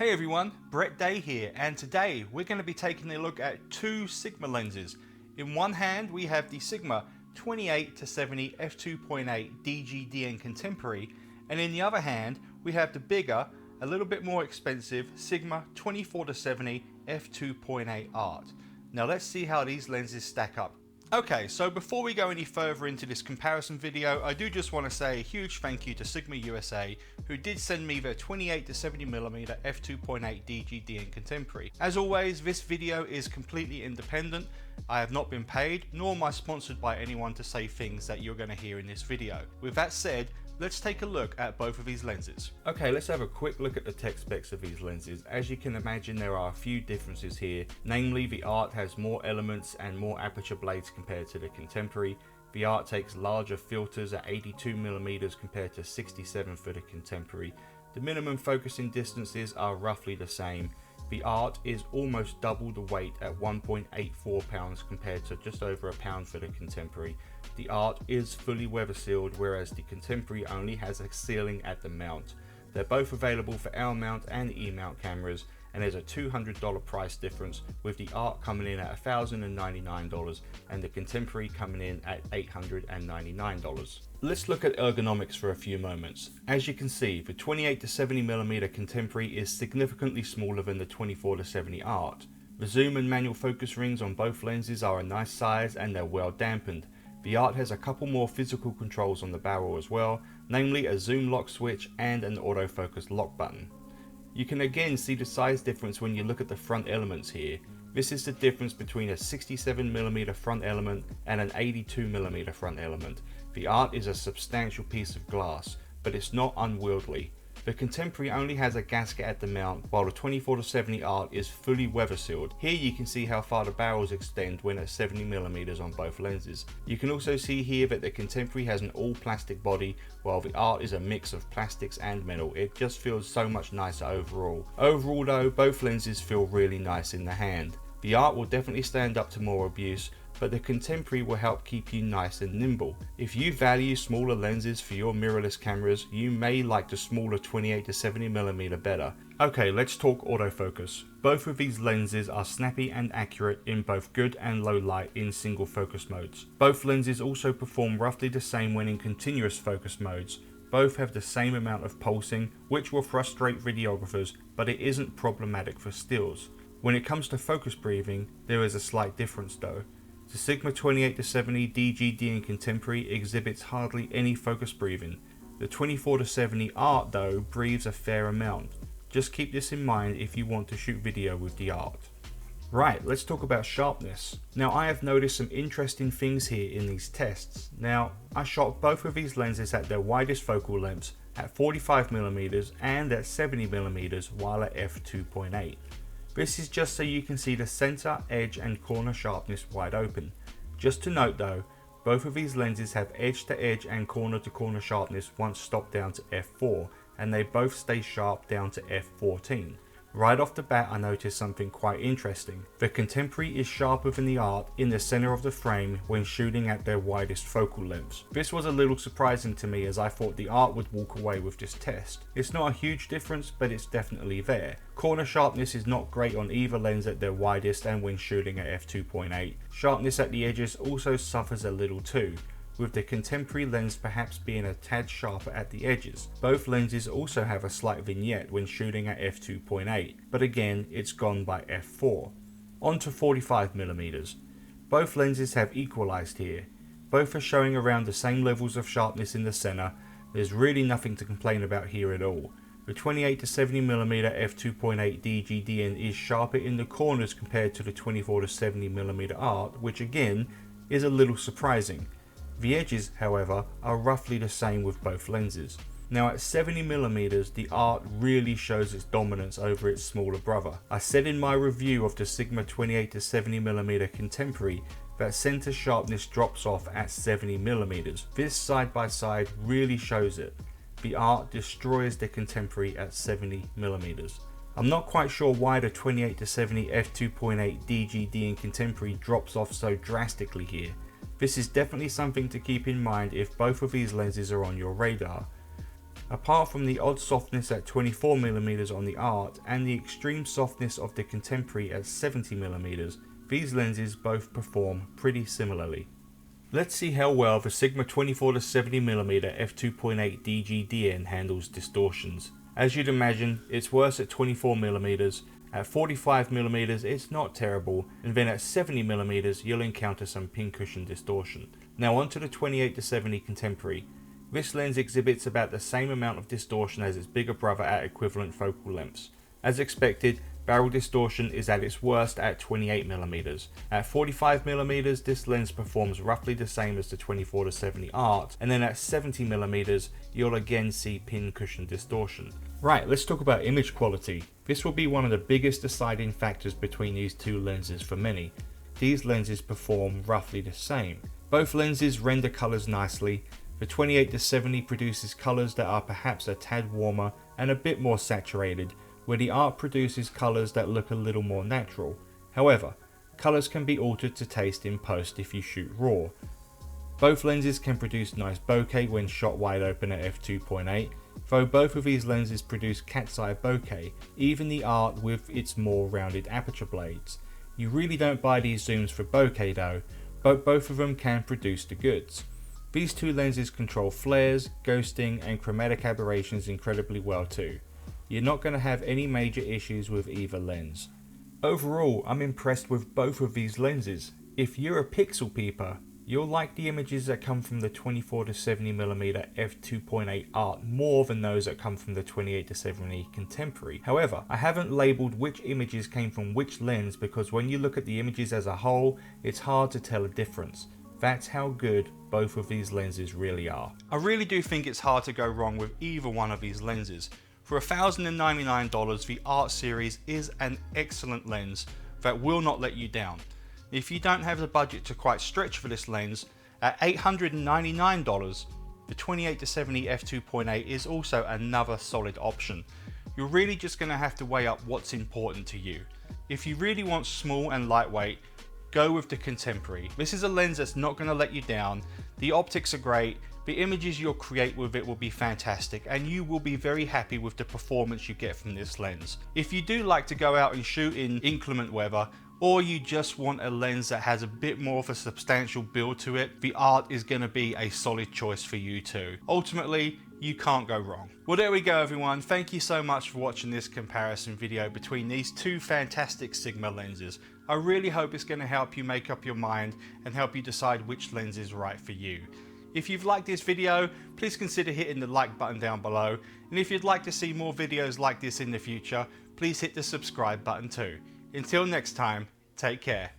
Hey everyone, Brett Day here, and today we're going to be taking a look at two Sigma lenses. In one hand we have the Sigma 28-70 F2.8 DGDN Contemporary, and in the other hand we have the bigger, a little bit more expensive Sigma 24-70 F2.8 Art. Now let's see how these lenses stack up. Okay, so before we go any further into this comparison video, I do just want to say a huge thank you to Sigma USA, who did send me their 28-70mm F2.8 DGDN Contemporary. As always, this video is completely independent. I have not been paid, nor am I sponsored by anyone to say things that you're going to hear in this video. With that said, let's take a look at both of these lenses. Okay, let's have a quick look at the tech specs of these lenses. As you can imagine, there are a few differences here. Namely, the Art has more elements and more aperture blades compared to the Contemporary. The Art takes larger filters at 82mm compared to 67 for the Contemporary. The minimum focusing distances are roughly the same. The Art is almost double the weight at 1.84 pounds compared to just over a pound for the Contemporary. The Art is fully weather sealed, whereas the Contemporary only has a sealing at the mount. They're both available for L mount and E mount cameras, and there's a $200 price difference, with the Art coming in at $1,099 and the Contemporary coming in at $899. Let's look at ergonomics for a few moments. As you can see, the 28-70mm Contemporary is significantly smaller than the 24-70 Art. The zoom and manual focus rings on both lenses are a nice size and they're well dampened. The Art has a couple more physical controls on the barrel as well, namely a zoom lock switch and an autofocus lock button. You can again see the size difference when you look at the front elements here. This is the difference between a 67mm front element and an 82mm front element. The Art is a substantial piece of glass, but it's not unwieldy. The Contemporary only has a gasket at the mount, while the 24-70 Art is fully weather sealed. Here you can see how far the barrels extend when at 70mm on both lenses. You can also see here that the Contemporary has an all plastic body, while the Art is a mix of plastics and metal. It just feels so much nicer overall. Overall though, both lenses feel really nice in the hand. The Art will definitely stand up to more abuse, but the Contemporary will help keep you nice and nimble. If you value smaller lenses for your mirrorless cameras, you may like the smaller 28-70mm better. Okay, let's talk autofocus. Both of these lenses are snappy and accurate in both good and low light in single focus modes. Both lenses also perform roughly the same when in continuous focus modes. Both have the same amount of pulsing, which will frustrate videographers, but it isn't problematic for stills. When it comes to focus breathing, there is a slight difference though. The Sigma 28-70 DGDN Contemporary exhibits hardly any focus breathing. The 24-70 Art though breathes a fair amount. Just keep this in mind if you want to shoot video with the Art. Right, let's talk about sharpness. Now I have noticed some interesting things here in these tests. Now I shot both of these lenses at their widest focal lengths at 45mm and at 70mm while at f2.8. This is just so you can see the center, edge and corner sharpness wide open. Just to note though, both of these lenses have edge to edge and corner to corner sharpness once stopped down to f4, and they both stay sharp down to f14. Right off the bat I noticed something quite interesting. The Contemporary is sharper than the Art in the center of the frame when shooting at their widest focal lengths. This was a little surprising to me, as I thought the Art would walk away with this test. It's not a huge difference, but it's definitely there. Corner sharpness is not great on either lens at their widest and when shooting at f2.8. Sharpness at the edges also suffers a little too, with the Contemporary lens perhaps being a tad sharper at the edges. Both lenses also have a slight vignette when shooting at f2.8, but again it's gone by f4. On to 45mm. Both lenses have equalized here. Both are showing around the same levels of sharpness in the center. There's really nothing to complain about here at all. The 28-70mm f2.8 DGDN is sharper in the corners compared to the 24-70mm Art, which again is a little surprising. The edges, however, are roughly the same with both lenses. Now at 70mm, the Art really shows its dominance over its smaller brother. I said in my review of the Sigma 28-70mm Contemporary that center sharpness drops off at 70mm. This side by side really shows it. The Art destroys the Contemporary at 70mm. I'm not quite sure why the 28-70 f2.8 DGDN Contemporary drops off so drastically here. This is definitely something to keep in mind if both of these lenses are on your radar. Apart from the odd softness at 24mm on the Art and the extreme softness of the Contemporary at 70mm, these lenses both perform pretty similarly. Let's see how well the Sigma 24-70mm F2.8 DGDN handles distortions. As you'd imagine, it's worse at 24mm, at 45mm it's not terrible, and then at 70mm you'll encounter some pincushion distortion. Now onto the 28-70 Contemporary. This lens exhibits about the same amount of distortion as its bigger brother at equivalent focal lengths. As expected, barrel distortion is at its worst at 28mm. At 45mm this lens performs roughly the same as the 24-70 Art, and then at 70mm you'll again see pincushion distortion. Right, let's talk about image quality. This will be one of the biggest deciding factors between these two lenses for many. These lenses perform roughly the same. Both lenses render colours nicely. The 28-70 produces colours that are perhaps a tad warmer and a bit more saturated, where the Art produces colours that look a little more natural. However, colours can be altered to taste in post if you shoot raw. Both lenses can produce nice bokeh when shot wide open at f2.8, though both of these lenses produce cat's eye bokeh, even the Art with its more rounded aperture blades. You really don't buy these zooms for bokeh though, but both of them can produce the goods. These two lenses control flares, ghosting and chromatic aberrations incredibly well too. You're not going to have any major issues with either lens. Overall, I'm impressed with both of these lenses. If you're a pixel peeper, you'll like the images that come from the 24-70mm f2.8 Art more than those that come from the 28-70 Contemporary. However, I haven't labelled which images came from which lens because when you look at the images as a whole, it's hard to tell a difference. That's how good both of these lenses really are. I really do think it's hard to go wrong with either one of these lenses. For $1,099, the Art series is an excellent lens that will not let you down. If you don't have the budget to quite stretch for this lens, at $899, the 28-70 f2.8 is also another solid option. You're really just going to have to weigh up what's important to you. If you really want small and lightweight, go with the Contemporary. This is a lens that's not going to let you down. The optics are great, the images you'll create with it will be fantastic, and you will be very happy with the performance you get from this lens. If you do like to go out and shoot in inclement weather, or you just want a lens that has a bit more of a substantial build to it, the Art is going to be a solid choice for you too. Ultimately, you can't go wrong. Well, there we go everyone. Thank you so much for watching this comparison video between these two fantastic Sigma lenses. I really hope it's going to help you make up your mind and help you decide which lens is right for you. If you've liked this video, please consider hitting the like button down below, and if you'd like to see more videos like this in the future, please hit the subscribe button too. Until next time, take care.